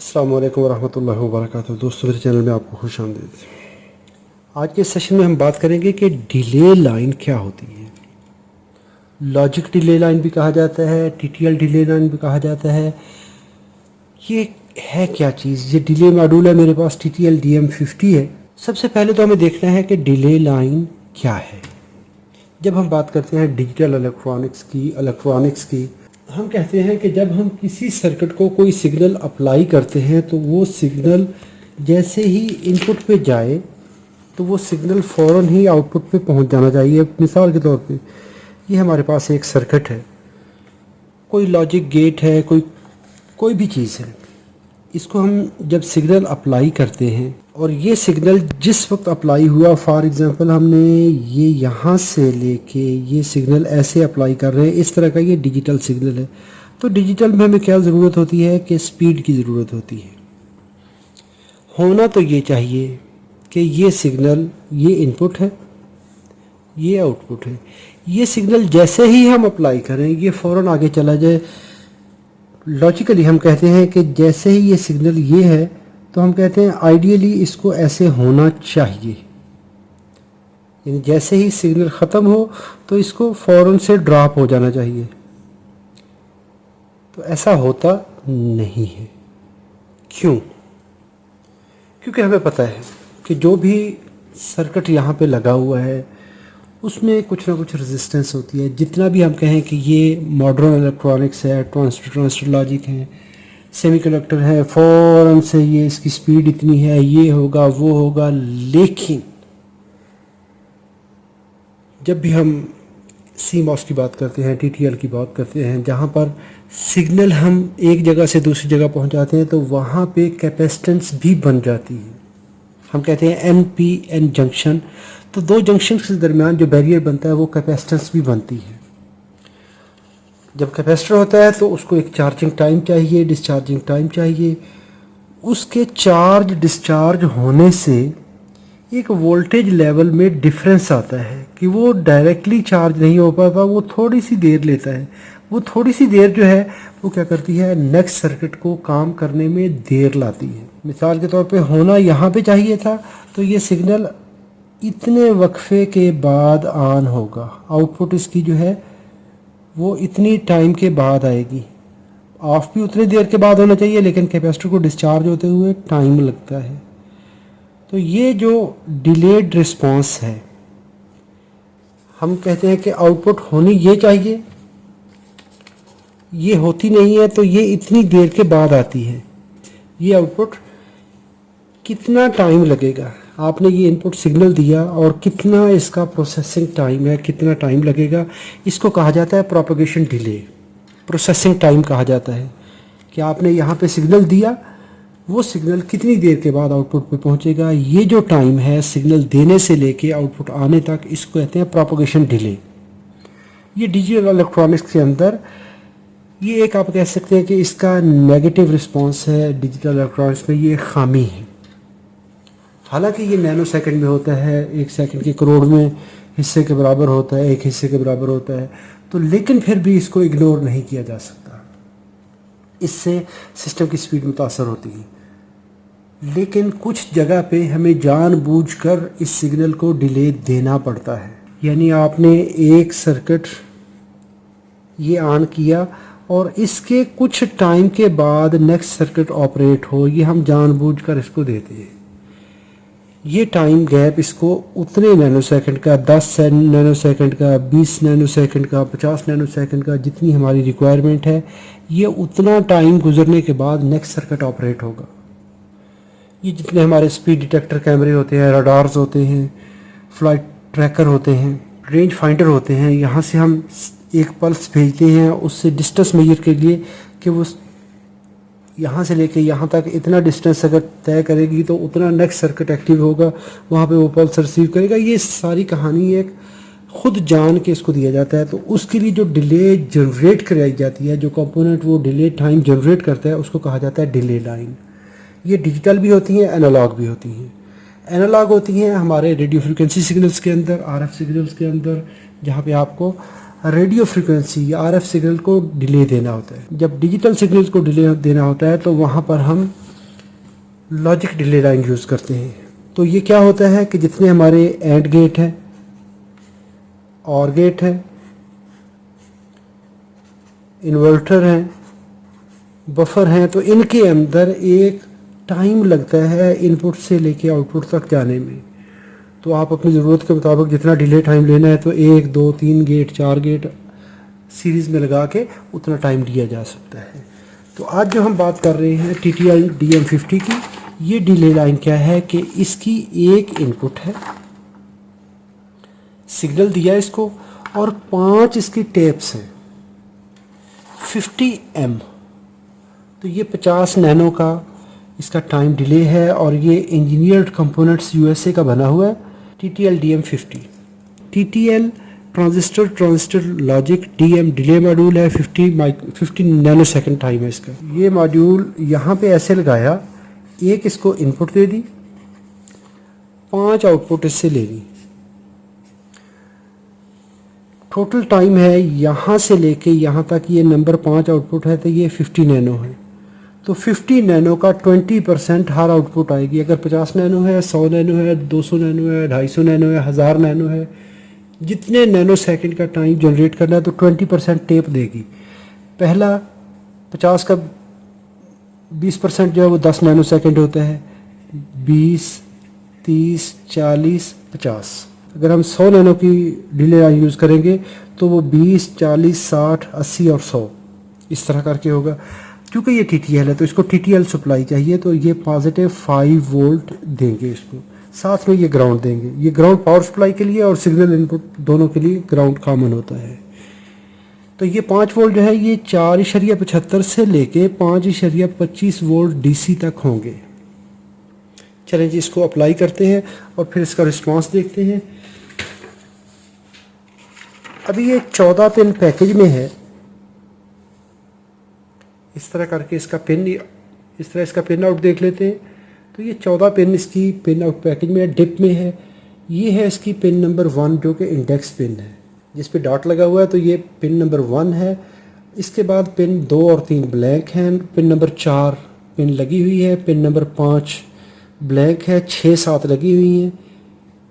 अस्सलाम वालेकुम वरहमतुल्लाहि वबरकातुहू। दोस्तों, मेरे चैनल में आपको खुश आमदीद। आज के सेशन में हम बात करेंगे कि डिले लाइन क्या होती है। लॉजिक डिले लाइन भी कहा जाता है, टीटीएल डिले लाइन भी कहा जाता है। ये है क्या चीज़? ये डिले मॉड्यूल है मेरे पास, टीटीएल DM50 है। सबसे पहले तो हमें देखना है कि डिले लाइन क्या है। जब हम बात करते हैं डिजिटल इलेक्ट्रॉनिक्स की हम कहते हैं कि जब हम किसी सर्किट को कोई सिग्नल अप्लाई करते हैं तो वो सिग्नल जैसे ही इनपुट पे जाए तो वो सिग्नल फ़ौरन ही आउटपुट पे पहुंच जाना चाहिए। मिसाल के तौर पे ये हमारे पास एक सर्किट है, कोई लॉजिक गेट है, कोई भी चीज़ है। इसको हम जब सिग्नल अप्लाई करते हैं और ये सिग्नल जिस वक्त अप्लाई हुआ, फॉर एग्ज़ाम्पल हमने ये यहाँ से लेके ये सिग्नल ऐसे अप्लाई कर रहे हैं, इस तरह का ये डिजिटल सिग्नल है। तो डिजिटल में हमें क्या ज़रूरत होती है कि स्पीड की ज़रूरत होती है। होना तो ये चाहिए कि ये सिग्नल, ये इनपुट है, ये आउटपुट है। ये सिग्नल जैसे ही हम अप्लाई करें ये फ़ौरन आगे चला जाए। लॉजिकली हम कहते हैं कि जैसे ही ये सिग्नल ये है तो हम कहते हैं आइडियली इसको ऐसे होना चाहिए, यानी जैसे ही सिग्नल ख़त्म हो तो इसको फ़ौरन से ड्रॉप हो जाना चाहिए। तो ऐसा होता नहीं है। क्यों? क्योंकि हमें पता है कि जो भी सर्किट यहाँ पे लगा हुआ है उसमें कुछ ना कुछ रेजिस्टेंस होती है। जितना भी हम कहें कि ये मॉडर्न इलेक्ट्रॉनिक्स है, ट्रांजिस्टर लॉजिक है, सेमीकंडक्टर है, फ़ौरन से ये इसकी स्पीड इतनी है, ये होगा वो होगा, लेकिन जब भी हम CMOS की बात करते हैं, TTL की बात करते हैं, जहाँ पर सिग्नल हम एक जगह से दूसरी जगह पहुँचाते हैं तो वहाँ पे कैपेसिटेंस भी बन जाती है। हम कहते हैं NPN जंक्शन। तो दो जंक्शन के दरमियान जो बैरियर बनता है वो कैपेसिटेंस भी बनती है। जब कैपेसिटर होता है तो उसको एक चार्जिंग टाइम चाहिए, डिस्चार्जिंग टाइम चाहिए। उसके चार्ज डिस्चार्ज होने से एक वोल्टेज लेवल में डिफरेंस आता है कि वो डायरेक्टली चार्ज नहीं हो पाता, वो थोड़ी सी देर लेता है। वो थोड़ी सी देर जो है वो क्या करती है, नेक्स्ट सर्किट को काम करने में देर लाती है। मिसाल के तौर पे होना यहाँ पे चाहिए था तो ये सिग्नल इतने वक्फे के बाद ऑन होगा, आउटपुट इसकी जो है वो इतनी टाइम के बाद आएगी। ऑफ भी उतनी देर के बाद होना चाहिए, लेकिन कैपेसिटर को डिस्चार्ज होते हुए टाइम लगता है। तो ये जो डिलेड रिस्पांस है, हम कहते हैं कि आउटपुट होनी ये चाहिए, ये होती नहीं है तो ये इतनी देर के बाद आती है। ये आउटपुट कितना टाइम लगेगा, आपने ये इनपुट सिग्नल दिया और कितना इसका प्रोसेसिंग टाइम है, कितना टाइम लगेगा, इसको कहा जाता है प्रोपगेशन डिले। प्रोसेसिंग टाइम कहा जाता है कि आपने यहाँ पे सिग्नल दिया, वो सिग्नल कितनी देर के बाद आउटपुट पे पहुँचेगा। ये जो टाइम है सिग्नल देने से लेके आउटपुट आने तक, इसको कहते हैं प्रोपगेशन डिले। ये डिजिटल इलेक्ट्रॉनिक्स के अंदर ये एक आप कह सकते हैं कि इसका नेगेटिव रिस्पॉन्स है। डिजिटल इलेक्ट्रॉनिक्स में ये खामी है। हालांकि ये नैनो सेकंड में होता है, एक सेकंड के करोड़ में हिस्से के बराबर होता है, एक हिस्से के बराबर होता है, तो लेकिन फिर भी इसको इग्नोर नहीं किया जा सकता। इससे सिस्टम की स्पीड मुतासर होती है। लेकिन कुछ जगह पे हमें जानबूझकर इस सिग्नल को डिले देना पड़ता है। यानी आपने एक सर्किट ये ऑन किया और इसके कुछ टाइम के बाद नेक्स्ट सर्किट ऑपरेट हो, ये हम जानबूझकर इसको देते हैं। ये टाइम गैप इसको उतने नैनो सेकंड का, 10 नैनो सेकंड का, 20 नैनो सेकंड का, 50 नैनो सेकंड का, जितनी हमारी रिक्वायरमेंट है, ये उतना टाइम गुजरने के बाद नेक्स्ट सर्किट ऑपरेट होगा। ये जितने हमारे स्पीड डिटेक्टर कैमरे होते हैं, रडार्स होते हैं, फ्लाइट ट्रैकर होते हैं, रेंज फाइंडर होते हैं, यहाँ से हम एक पल्स भेजते हैं उससे डिस्टेंस मेजर के लिए कि वो यहाँ से लेके यहाँ तक इतना डिस्टेंस अगर तय करेगी तो उतना नेक्स्ट सर्किट एक्टिव होगा, वहाँ पे वो पल्स रिसीव करेगा। ये सारी कहानी एक खुद जान के इसको दिया जाता है। तो उसके लिए जो डिले जनरेट कराई जाती है, जो कंपोनेंट वो डिले टाइम जनरेट करता है, उसको कहा जाता है डिले लाइन। ये डिजिटल भी होती हैं, एनालॉग भी होती हैं। एनालॉग होती हैं हमारे रेडियो फ्रिक्वेंसी सिग्नल्स के अंदर, RF सिग्नल्स के अंदर, जहाँ पे आपको रेडियो फ्रिक्वेंसी या RF सिग्नल को डिले देना होता है। जब डिजिटल सिग्नल को डिले देना होता है तो वहाँ पर हम लॉजिक डिले लाइन यूज़ करते हैं। तो ये क्या होता है कि जितने हमारे एंड गेट हैं, और गेट हैं, इन्वर्टर हैं, बफर हैं, तो इनके अंदर एक टाइम लगता है इनपुट से लेके आउटपुट तक जाने में। तो आप अपनी ज़रूरत के मुताबिक जितना डिले टाइम लेना है तो 1, 2, 3 गेट, 4 गेट सीरीज़ में लगा के उतना टाइम दिया जा सकता है। तो आज जो हम बात कर रहे हैं TTL DM50 की, ये डिले लाइन क्या है कि इसकी एक इनपुट है, सिग्नल दिया इसको, और 5 इसकी टेप्स हैं 50M। तो ये 50 नैनो का इसका टाइम डिले है, और ये इंजीनियर्ड कंपोनेंट्स USA का बना हुआ है। TTL DM50 TTL transistor logic DM delay module है। 50 नैनो सेकेंड टाइम है इसका। ये मॉड्यूल यहाँ पे ऐसे लगाया, एक इसको इनपुट दे दी, 5 आउटपुट इससे ले ली। टोटल टाइम है यहाँ से लेके यहाँ तक, ये नंबर 5 आउटपुट है, तो ये 50 नैनो है। तो 50 नैनो का 20% हर आउटपुट आएगी। अगर 50 नैनो है, 100 नैनो है, 200 नैनो है, 250 नैनो है, 1000 नैनो है, जितने नैनो सेकंड का टाइम जनरेट करना है तो 20% टेप देगी। पहला 50 का 20% जो है वो 10 नैनो सेकंड होता है। 20, 30, 40, 50। अगर हम 100 नैनो की डिले यूज़ करेंगे तो वो 20, 40, 60, 80 और 100 इस तरह करके होगा। क्योंकि ये TTL है तो इसको TTL सप्लाई चाहिए, तो ये पॉजिटिव 5 वोल्ट देंगे इसको, साथ में ये ग्राउंड देंगे। ये ग्राउंड पावर सप्लाई के लिए और सिग्नल इनपुट दोनों के लिए ग्राउंड कॉमन होता है। तो ये 5 वोल्ट जो है ये 4.75 से लेके 5.25 वोल्ट DC तक होंगे। चलें जी, इसको अप्लाई करते हैं और फिर इसका रिस्पांस देखते हैं। अभी ये 14 पिन पैकेज में है। इस तरह करके इसका पिन, इस तरह इसका पिन आउट देख लेते हैं। तो ये 14 पिन इसकी पिन आउट पैकेज में है, डिप में है। ये है इसकी पिन नंबर 1 जो कि इंडेक्स पिन है, जिस पे डॉट लगा हुआ है, तो ये पिन नंबर 1 है। इसके बाद पिन 2 और 3 ब्लैंक हैं। पिन नंबर 4 पिन लगी हुई है। पिन नंबर 5 ब्लैंक है। 6, 7 लगी हुई हैं।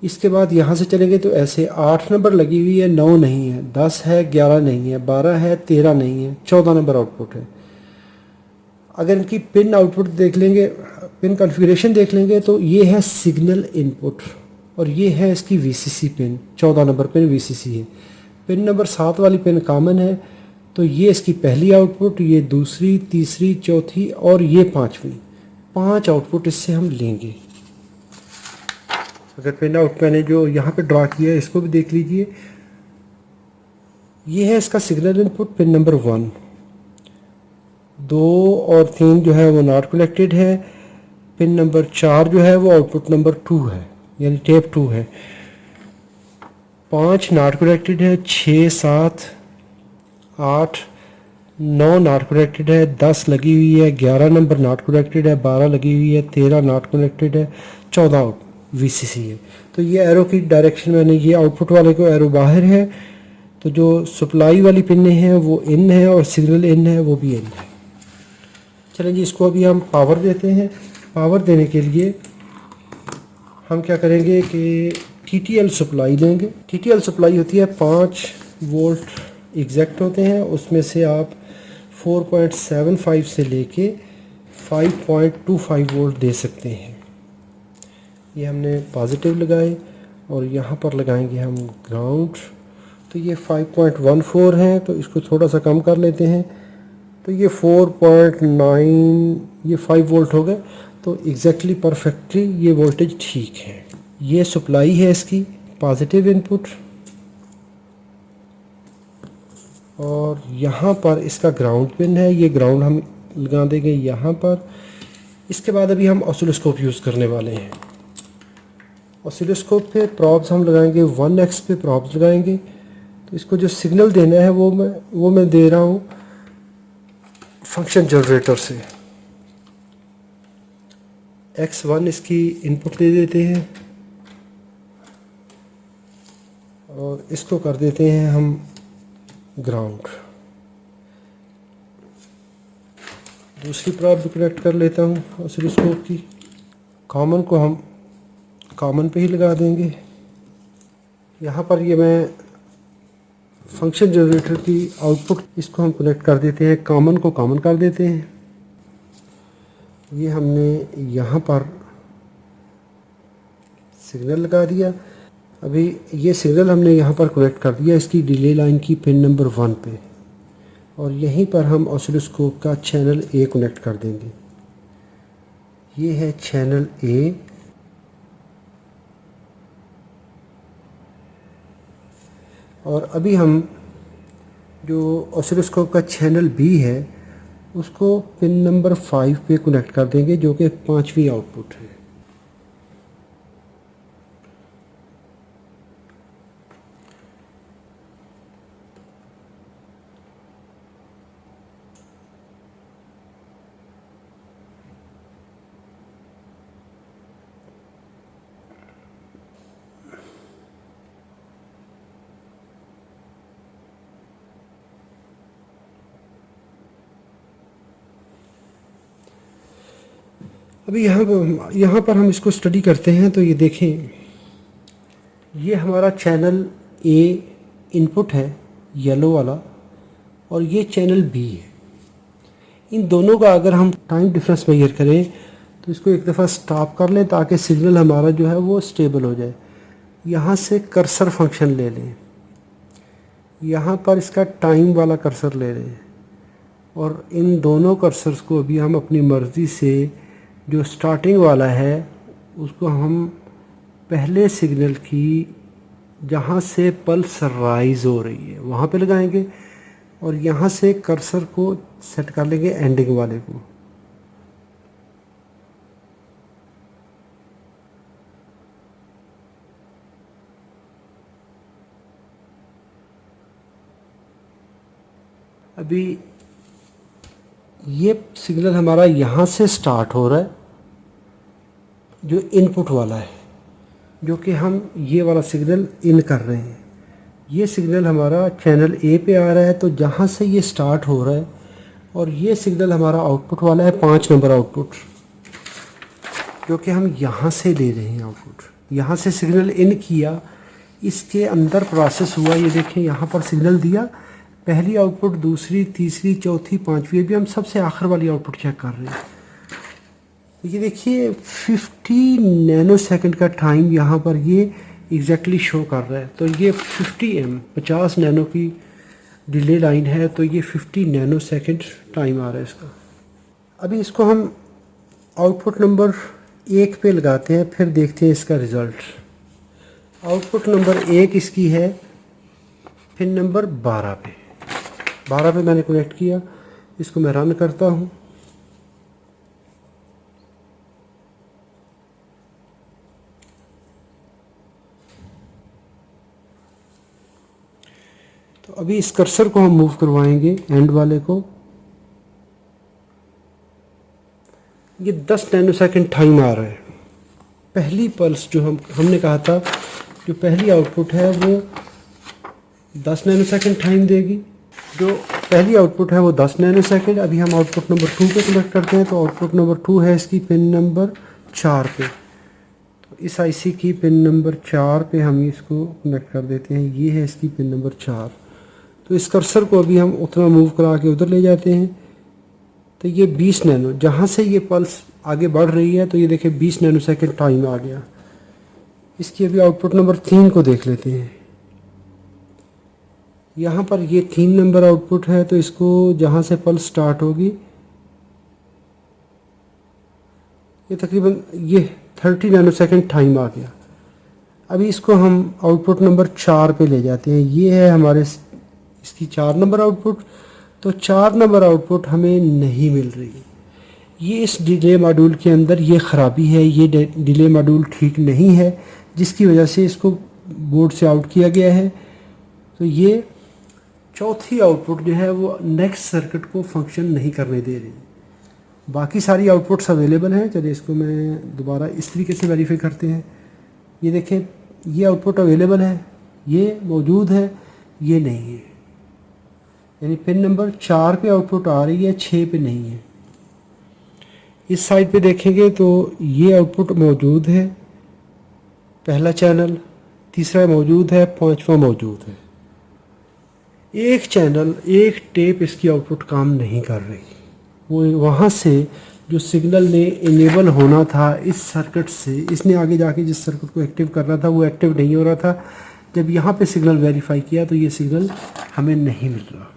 इसके बाद यहाँ से चलेंगे तो ऐसे 8 नंबर लगी हुई है, 9 नहीं है, 10 है, 11 नहीं है, 12 है, 13 नहीं है, 14 नंबर आउटपुट है। अगर इनकी पिन आउटपुट देख लेंगे, पिन कॉन्फ़िगरेशन देख लेंगे, तो ये है सिग्नल इनपुट और ये है इसकी VCC pin. 14 number pin VCC है। पिन नंबर 7 वाली पिन कॉमन है, तो ये इसकी पहली आउटपुट, ये दूसरी, तीसरी, चौथी और ये 5वीं। 5 आउटपुट इससे हम लेंगे। अगर पिन आउट मैंने जो यहाँ पे ड्रा किया है इसको भी देख लीजिए। ये है इसका सिग्नल इनपुट पिन नंबर 1। 2 और 3 जो है वो नॉट कनेक्टेड है। पिन नंबर 4 जो है वो आउटपुट नंबर 2 है, यानी टेप 2 है। 5 नॉट कनेक्टेड है। 6, 7, 8, 9 नॉट कनेक्टेड है। 10 लगी हुई है। 11 नंबर नॉट कनेक्टेड है। 12 लगी हुई है। 13 नॉट कनेक्टेड है। 14 VCC है। तो ये एरो की डायरेक्शन मैंने, ये आउटपुट वाले को एरो बाहर है, तो जो सप्लाई वाली पिन है वो इन है और सिग्नल इन है वो भी इन है। चलें जी, इसको अभी हम पावर देते हैं। पावर देने के लिए हम क्या करेंगे कि TTL सप्लाई लेंगे। TTL सप्लाई होती है 5 वोल्ट एग्जैक्ट होते हैं, उसमें से आप 4.75 से लेके 5.25 वोल्ट दे सकते हैं। ये हमने पॉजिटिव लगाए और यहाँ पर लगाएंगे हम ग्राउंड। तो ये 5.14 है, तो इसको थोड़ा सा कम कर लेते हैं। तो ये 4.9, ये 5 वोल्ट हो गए। तो एग्जैक्टली परफेक्टली ये वोल्टेज ठीक है। ये सप्लाई है इसकी, पॉजिटिव इनपुट, और यहाँ पर इसका ग्राउंड पिन है। ये ग्राउंड हम लगा देंगे यहाँ पर। इसके बाद अभी हम ऑसिलोस्कोप यूज़ करने वाले हैं। ऑसिलोस्कोप पे प्रॉब्स हम लगाएंगे, 1x पे प्रॉब्स लगाएंगे। तो इसको जो सिग्नल देना है वो मैं दे रहा हूँ फंक्शन जनरेटर से। x1 इसकी इनपुट दे देते हैं और इसको कर देते हैं हम ग्राउंड। दूसरी प्रॉब भी कनेक्ट कर लेता हूँ ऑसिलोस्कोप की। कॉमन को हम कॉमन पे ही लगा देंगे। यहाँ पर ये मैं फंक्शन जनरेटर की आउटपुट, इसको हम कनेक्ट कर देते हैं, कॉमन को कॉमन कर देते हैं। ये हमने यहाँ पर सिग्नल लगा दिया। अभी ये सिग्नल हमने यहाँ पर कनेक्ट कर दिया इसकी डिले लाइन की पिन नंबर 1 पे, और यहीं पर हम ऑसिलोस्कोप का चैनल ए कनेक्ट कर देंगे। ये है चैनल ए, और अभी हम जो ऑसिलोस्कोप का चैनल बी है उसको पिन नंबर 5 पे कनेक्ट कर देंगे, जो कि 5वीं आउटपुट है। अभी यहाँ पर हम इसको स्टडी करते हैं तो ये देखें, ये हमारा चैनल ए इनपुट है येलो वाला, और ये चैनल बी है। इन दोनों का अगर हम टाइम डिफरेंस मेजर करें तो इसको एक दफ़ा स्टॉप कर लें ताकि सिग्नल हमारा जो है वो स्टेबल हो जाए। यहाँ से कर्सर फंक्शन ले लें, यहाँ पर इसका टाइम वाला कर्सर ले लें, और इन दोनों कर्सर्स को अभी हम अपनी मर्ज़ी से, जो स्टार्टिंग वाला है उसको हम पहले सिग्नल की जहाँ से पल्स राइज हो रही है वहाँ पे लगाएंगे, और यहाँ से कर्सर को सेट कर लेंगे एंडिंग वाले को। अभी ये सिग्नल हमारा यहाँ से स्टार्ट हो रहा है, जो इनपुट वाला है, जो कि हम ये वाला सिग्नल इन कर रहे हैं। ये सिग्नल हमारा चैनल ए पे आ रहा है, तो जहाँ से ये स्टार्ट हो रहा है, और ये सिग्नल हमारा आउटपुट वाला है 5 नंबर आउटपुट, जो कि हम यहाँ से ले रहे हैं आउटपुट। यहाँ से सिग्नल इन किया, इसके अंदर प्रोसेस हुआ, ये देखें यहाँ पर सिग्नल दिया, पहली आउटपुट, दूसरी, तीसरी, चौथी, 5वीं। अभी हम सबसे आखिर वाली आउटपुट चेक कर रहे हैं। ये देखिए 50 नैनो सेकंड का टाइम यहाँ पर ये एग्जैक्टली शो कर रहा है। तो ये 50 नैनो की डिले लाइन है, तो ये 50 नैनो सेकंड टाइम आ रहा है इसका। अभी इसको हम आउटपुट नंबर 1 पे लगाते हैं, फिर देखते हैं इसका रिज़ल्ट। आउटपुट नंबर 1 इसकी है पिन नंबर 12 पे। 12 पे मैंने कनेक्ट किया, इसको मैं रन करता हूँ। तो अभी इस कर्सर को हम मूव करवाएंगे एंड वाले को। ये 10 नैनो सेकंड टाइम आ रहा है। पहली पल्स जो हमने कहा था, जो पहली आउटपुट है वो 10 नैनो सेकंड टाइम देगी। जो पहली आउटपुट है वो 10 नैनो सेकंड। अभी हम आउटपुट नंबर 2 पे कनेक्ट करते हैं, तो आउटपुट नंबर 2 है इसकी पिन नंबर 4 पे। तो इस आईसी की पिन नंबर 4 पे हम इसको कनेक्ट कर देते हैं। ये है इसकी पिन नंबर 4। तो इस कर्सर को अभी हम उतना मूव करा के उधर ले जाते हैं, तो ये 20 नैनो, जहाँ से ये पल्स आगे बढ़ रही है, तो ये देखिए 20 नैनो सेकंड टाइम आ गया। इसकी अभी आउटपुट नंबर 3 को देख लेते हैं। यहाँ पर ये 3 नंबर आउटपुट है, तो इसको जहाँ से पल्स स्टार्ट होगी, ये तकरीबन ये 30 नैनो सेकंड टाइम आ गया। अभी इसको हम आउटपुट नंबर 4 पे ले जाते हैं। ये है हमारे इसकी 4 नंबर आउटपुट। तो 4 नंबर आउटपुट हमें नहीं मिल रही। ये इस डिले मॉड्यूल के अंदर ये ख़राबी है, ये डिले मॉड्यूल ठीक नहीं है, जिसकी वजह से इसको बोर्ड से आउट किया गया है। तो ये चौथी आउटपुट जो है वो नेक्स्ट सर्किट को फंक्शन नहीं करने दे रही। बाकी सारी आउटपुट्स अवेलेबल हैं। चलिए इसको मैं दोबारा इस तरीके से वेरीफाई करते हैं। ये देखें, ये आउटपुट अवेलेबल है, ये मौजूद है, ये नहीं है। यानी पिन नंबर 4 पे आउटपुट आ रही है, 6 पे नहीं है। इस साइड पे देखेंगे तो ये आउटपुट मौजूद है, पहला चैनल, तीसरा मौजूद है, पांचवा मौजूद है। एक चैनल, एक टेप इसकी आउटपुट काम नहीं कर रही। वो वहाँ से जो सिग्नल ने इनेबल होना था इस सर्किट से, इसने आगे जाके जिस सर्किट को एक्टिव करना था वो एक्टिव नहीं हो रहा था। जब यहाँ पे सिग्नल वेरीफाई किया तो ये सिग्नल हमें नहीं मिल रहा।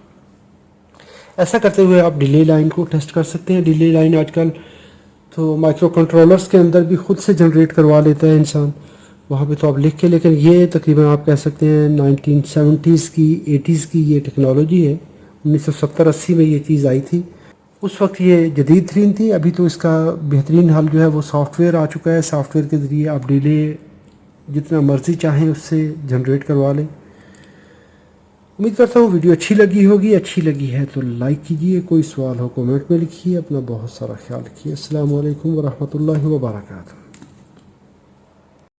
ऐसा करते हुए आप डिले लाइन को टेस्ट कर सकते हैं। डिले लाइन आजकल तो माइक्रो कंट्रोलर्स के अंदर भी खुद से जनरेट करवा लेता है इंसान, वहाँ पे तो आप लिख के, लेकिन ये तकरीबन आप कह सकते हैं 1970s की 80s की ये टेक्नोलॉजी है। 1970-80 में ये चीज़ आई थी, उस वक्त ये जदीद तरीन थी। अभी तो इसका बेहतरीन हल जो है वो सॉफ्टवेयर आ चुका है। सॉफ्टवेयर के ज़रिए आप डिले जितना मर्ज़ी चाहें उससे जनरेट करवा लें। उम्मीद करता हूँ वीडियो अच्छी लगी होगी। अच्छी लगी है तो लाइक कीजिए, कोई सवाल हो कमेंट में लिखिए। अपना बहुत सारा ख्याल रखिए। अस्सलाम वालेकुम वरहमतुल्लाहि वबरकातुहू।